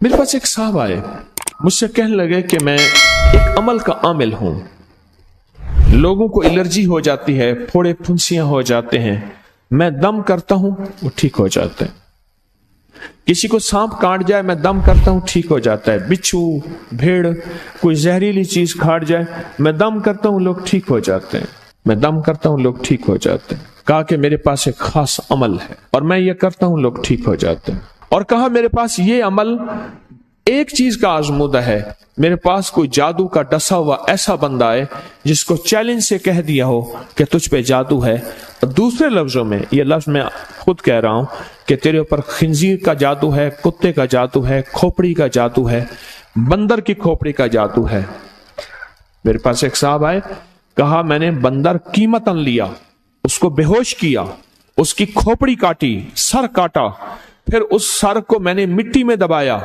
मेरे पास एक साहब आए, मुझसे कहने लगे कि मैं एक अमल का आमिल हूं, लोगों को एलर्जी हो जाती है, फोड़े फुंसियां हो जाते हैं, मैं दम करता हूं वो ठीक हो जाता है। किसी को सांप काट जाए मैं दम करता हूं ठीक हो जाता है। बिच्छू, भेड़, कोई जहरीली चीज काट जाए मैं दम करता हूं लोग ठीक हो जाते हैं, मैं दम करता हूं लोग ठीक हो जाते हैं। कहा कि मेरे पास एक खास अमल है और मैं ये करता हूं लोग ठीक हो जाते हैं। और कहा मेरे पास ये अमल एक चीज का आजमूदा है, मेरे पास कोई जादू का डसा हुआ ऐसा बंदा है जिसको चैलेंज से कह दिया हो कि तुझ पे जादू है, और दूसरे लफ्जों में ये लफ्ज मैं खुद कह रहा हूं कि तेरे ऊपर खिंजीर का जादू है, कुत्ते का जादू है, खोपड़ी का जादू है, बंदर की खोपड़ी का जादू है। मेरे पास एक साहब आए, कहा मैंने बंदर कीमतन लिया, उसको बेहोश किया, उसकी खोपड़ी काटी, सर काटा, फिर उस सर को मैंने मिट्टी में दबाया,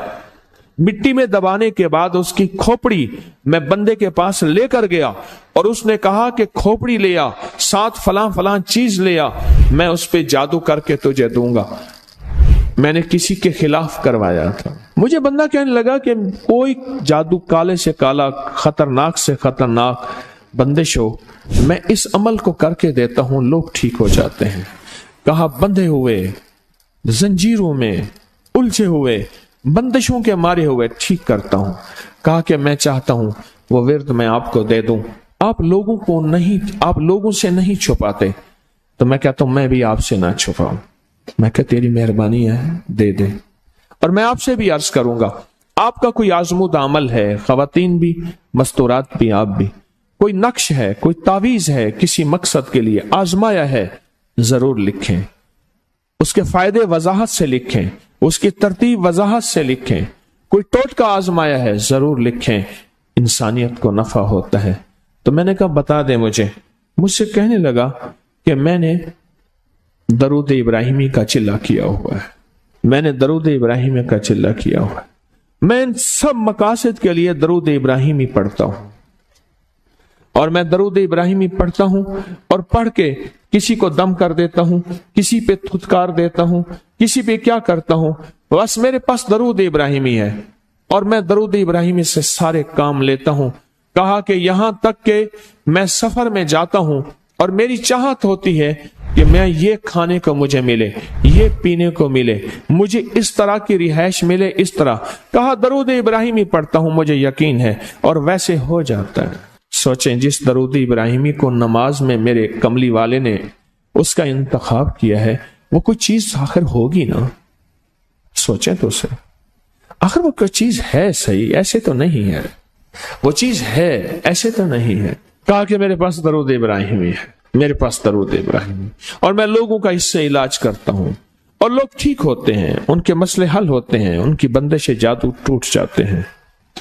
मिट्टी में दबाने के बाद उसकी खोपड़ी मैं बंदे के पास लेकर गया और उसने कहा कि खोपड़ी ले आ, साथ फलां फलां चीज ले आ, मैं उस पे जादू करके तुझे दूंगा। मैंने किसी के खिलाफ करवाया था। मुझे बंदा कहने लगा कि कोई जादू काले से काला, खतरनाक से खतरनाक बंदिश हो, मैं इस अमल को करके देता हूं लोग ठीक हो जाते हैं। कहा बंधे हुए, जंजीरों में उलझे हुए, बंदिशों के मारे हुए ठीक करता हूं। कहा कि मैं चाहता हूं वो विर्द मैं आपको दे दूं, आप लोगों से नहीं छुपाते, तो मैं कहता हूं मैं भी आपसे ना छुपाऊं। मैं कह तेरी मेहरबानी है, दे दे। और मैं आपसे भी अर्ज करूंगा, आपका कोई आजमूदा अमल है, खवातीन भी, मस्तूरात भी, आप भी, कोई नक्श है, कोई तावीज है, किसी मकसद के लिए आजमाया है, जरूर लिखें, उसके फायदे वजाहत से लिखें, उसकी तरतीब वजाहत से लिखें। कोई टोटका आजमाया है जरूर लिखें, इंसानियत को नफा होता है। तो मैंने कहा बता दे मुझसे कहने लगा कि मैंने दरूद इब्राहिमी का चिल्ला किया हुआ है, मैंने दरूद इब्राहिमी का चिल्ला किया हुआ है, मैं इन सब मकासद के लिए दरूद इब्राहिमी पढ़ता हूं, और मैं दरूद इब्राहिमी पढ़ता हूं और पढ़ के किसी को दम कर देता हूं, किसी पे थुतकार देता हूं, किसी पे क्या करता हूं, बस मेरे पास दरूद इब्राहिमी है और मैं दरूद इब्राहिमी से सारे काम लेता हूं। कहा कि यहां तक कि मैं सफर में जाता हूं और मेरी चाहत होती है कि मैं ये खाने को मुझे मिले, ये पीने को मिले, मुझे इस तरह की रिहाइश मिले, इस तरह। कहा दरूद इब्राहिमी पढ़ता हूं, मुझे यकीन है, और वैसे हो जाता है। सोचें, जिस दरूद इब्राहिमी को नमाज में मेरे कमली वाले ने उसका इंतखाब किया है, वो कोई चीज आखिर होगी ना। सोचें तो सही, आखिर वो कोई चीज है सही, ऐसे तो नहीं है, वो चीज है ऐसे तो नहीं है। कहा कि मेरे पास दरूद इब्राहिमी है, मेरे पास दरूद इब्राहिमी, और मैं लोगों का इससे इलाज करता हूं और लोग ठीक होते हैं, उनके मसले हल होते हैं, उनकी बंदिश जादू टूट जाते हैं।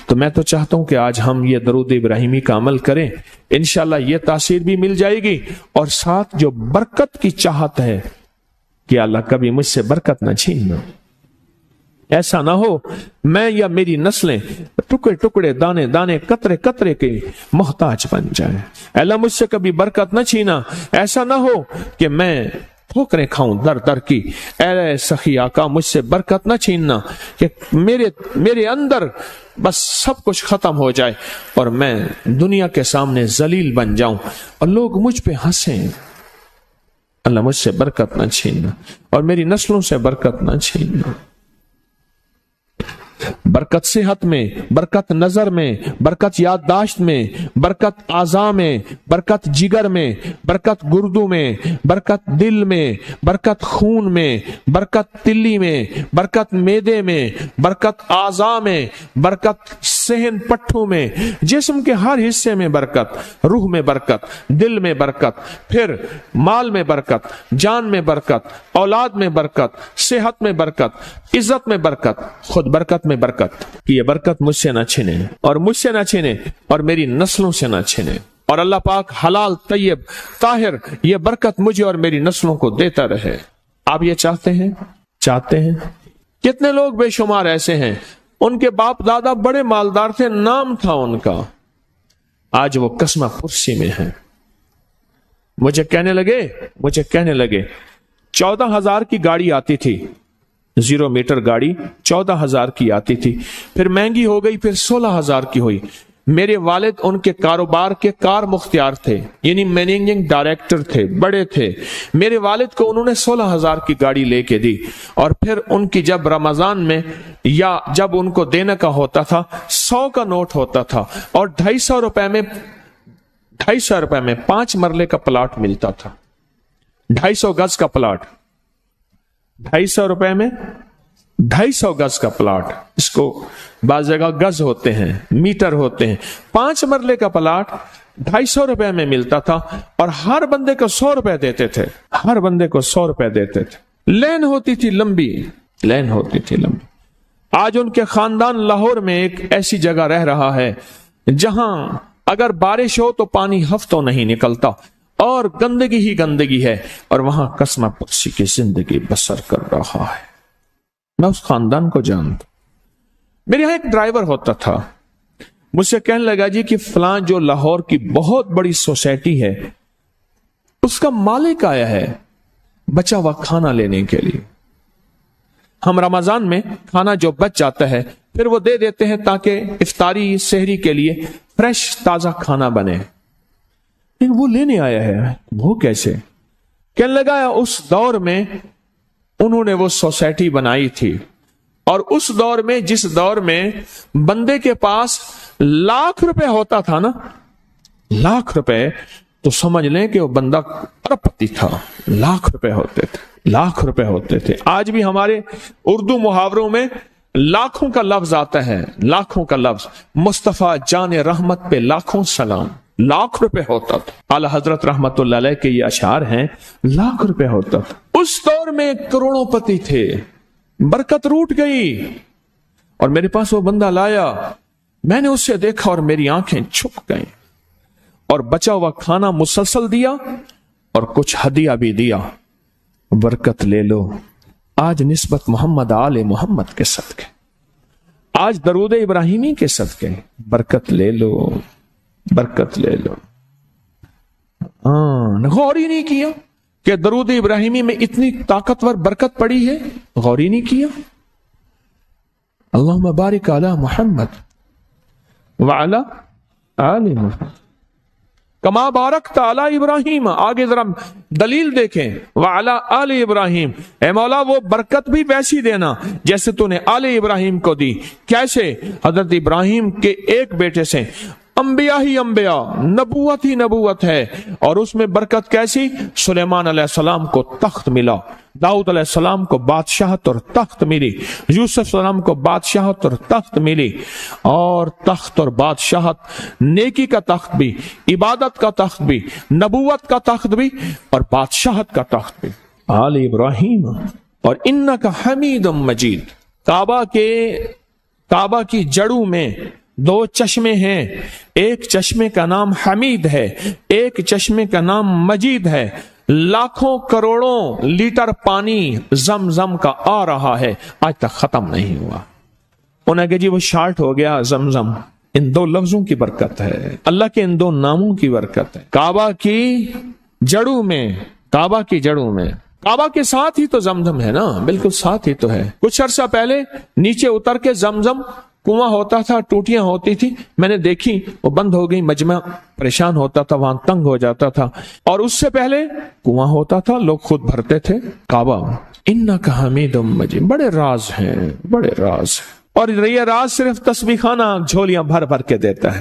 तो मैं तो चाहता हूं कि आज हम ये दरूद इब्राहिमी का अमल करें, इंशाल्लाह ये तासीर भी मिल जाएगी, और साथ जो बरकत की चाहत है कि अल्लाह कभी मुझसे बरकत ना छीनना। ऐसा ना हो मैं या मेरी नस्लें टुकड़े टुकड़े, दाने दाने, कतरे कतरे के मोहताज बन जाए। अल्लाह मुझसे कभी बरकत ना छीना। ऐसा ना हो कि मैं ठोकरें खाऊं दर दर की। ऐ सखी आका मुझसे बरकत ना छीनना कि मेरे अंदर बस सब कुछ खत्म हो जाए और मैं दुनिया के सामने जलील बन जाऊं और लोग मुझ पे हंसें। अल्लाह मुझसे बरकत ना छीनना और मेरी नस्लों से बरकत ना छीनना। बरकत सेहत में, बरकत नजर में, बरकत याददाश्त में, बरकत आज़ा में, बरकत जिगर में, बरकत गुर्दों में, बरकत दिल में, बरकत खून में, बरकत तिल्ली में, बरकत मेदे में, बरकत आज़ा में, बरकत सहन पट्टों में, जिस्म के हर हिस्से में बरकत, रूह में बरकत, दिल में बरकत, फिर माल में बरकत, जान में बरकत, औलाद में बरकत, सेहत में बरकत, इज्जत में बरकत, खुद बरकत में बरकत। कि ये बरकत मुझसे ना छिने और मुझसे ना छिने और मेरी नस्लों से ना छिने, और अल्लाह पाक हलाल तैयब ताहिर ये बरकत मुझे और मेरी नस्लों को देता रहे। आप ये चाहते हैं? कितने लोग बेशुमार ऐसे हैं, उनके बाप दादा बड़े मालदार थे, नाम था उनका, आज वो कस्मा पुरसी में है। मुझे कहने लगे 14,000 की गाड़ी आती थी, 0 मीटर गाड़ी 14,000 की आती थी, फिर महंगी हो गई, फिर 16,000 की हुई। मेरे वालिद उनके कारोबार के कार मुख्तियार थे, यानी मैनेजिंग डायरेक्टर थे, बड़े थे। मेरे वालिद को उन्होंने 16,000 की गाड़ी लेके दी, और फिर उनकी जब रमजान में या जब उनको देने का होता था 100 का नोट होता था, और 250 रुपए में 5 मरले का प्लाट मिलता था। 250 गज का प्लाट, 250 रुपए में 250 गज का प्लाट, इसको बाज जगह गज होते हैं, मीटर होते हैं। 5 मरले का प्लाट 250 रुपए में मिलता था, और हर बंदे को 100 रुपए देते थे, हर बंदे को 100 रुपए देते थे। लेन होती थी लंबी, लेन होती थी लंबी। आज उनके खानदान लाहौर में एक ऐसी जगह रह रहा है जहां अगर बारिश हो तो पानी हफ्तों नहीं निकलता, और गंदगी ही गंदगी है, और वहां कसमा पक्षी की जिंदगी बसर कर रहा है। मैं उस खानदान को जानता। मेरे यहां एक ड्राइवर होता था, मुझसे कहने लगा जी कि फलां जो लाहौर की बहुत बड़ी सोसाइटी है, उसका मालिक आया है बचा हुआ खाना लेने के लिए। हम रमजान में खाना जो बच जाता है फिर वो दे देते हैं ताकि इफ्तारी सहरी के लिए फ्रेश ताजा खाना बने, लेकिन वो लेने आया है। वो कैसे? कहने लगा उस दौर में उन्होंने वो सोसाइटी बनाई थी, और उस दौर में, जिस दौर में बंदे के पास लाख रुपए होता था ना, लाख रुपए, तो समझ लें कि वो बंदा अरबपति था। लाख रुपए होते थे, लाख रुपए होते थे। आज भी हमारे उर्दू मुहावरों में लाखों का लफ्ज आता है, लाखों का लफ्ज। मुस्तफा जान रहमत पे लाखों सलाम, लाख रुपए होता था। आला हजरत रहमतुल्लाह अलैह के ये अशार हैं, लाख रुपए होता था। उस दौर में करोड़ोंपति थे, बरकत रूठ गई, और मेरे पास वो बंदा लाया, मैंने उससे देखा और मेरी आंखें झुक गईं, और बचा हुआ खाना मुसलसल दिया और कुछ हदिया भी दिया। बरकत ले लो, आज निस्बत मोहम्मद आले मोहम्मद के सदके, आज दरूद इब्राहिमी के सदके, बरकत ले लो, बरकत ले लो। गौर ही नहीं किया कि दरूद इब्राहिमी में इतनी ताकतवर बरकत पड़ी है, गौर ही नहीं किया। अल्लाहुम्मा बारिक अला मुहम्मद व अला आले मुहम्मद कमा बारकत अला इब्राहिम। आगे जरा दलील देखें, व अला आले इब्राहिम, ए मौला वो बरकत भी वैसी देना जैसे तूने आले इब्राहिम को दी। कैसे? हजरत इब्राहिम के एक बेटे से अंबिया ही अंबिया, नबूवत ही नबूवत है, और उसमें बरकत कैसी? सुलेमान अलैहिस्सलाम को तख्त मिला, दाऊद अलैहिस्सलाम को बादशाहत और तख्त मिली, यूसुफ सलाम को बादशाहत और तख्त मिली, और तख्त और बादशाहत, नेकी का तख्त भी, इबादत का तख्त भी, नबूवत का तख्त भी, और बादशाहत का तख्त भी। आल इब्राहिम और इन्नका हमीदुम मजीद। काबा की जड़ों में 2 चश्मे हैं, एक चश्मे का नाम हमीद है, एक चश्मे का नाम मजीद है। लाखों करोड़ों लीटर पानी जमजम का आ रहा है, आज तक खत्म नहीं हुआ। उन्हें कहा जी वो शार्ट हो गया जमजम। इन 2 लफ्जों की बरकत है, अल्लाह के इन 2 नामों की बरकत है। काबा की जड़ों में, काबा की जड़ों में, काबा के साथ ही तो जमजम है ना, बिल्कुल साथ ही तो है। कुछ अर्सा पहले नीचे उतर के जमजम कुआं होता था, टूटियां होती थी, मैंने देखी, वो बंद हो गई, मजमा परेशान होता था, वहां तंग हो जाता था। और उससे पहले कुआं होता था, लोग खुद भरते थे। काबा इन्नका हमीदुम मजीद, बड़े राज हैं, बड़े राज हैं। और ये राज सिर्फ तस्बीह खाना झोलियां भर भर के देता है।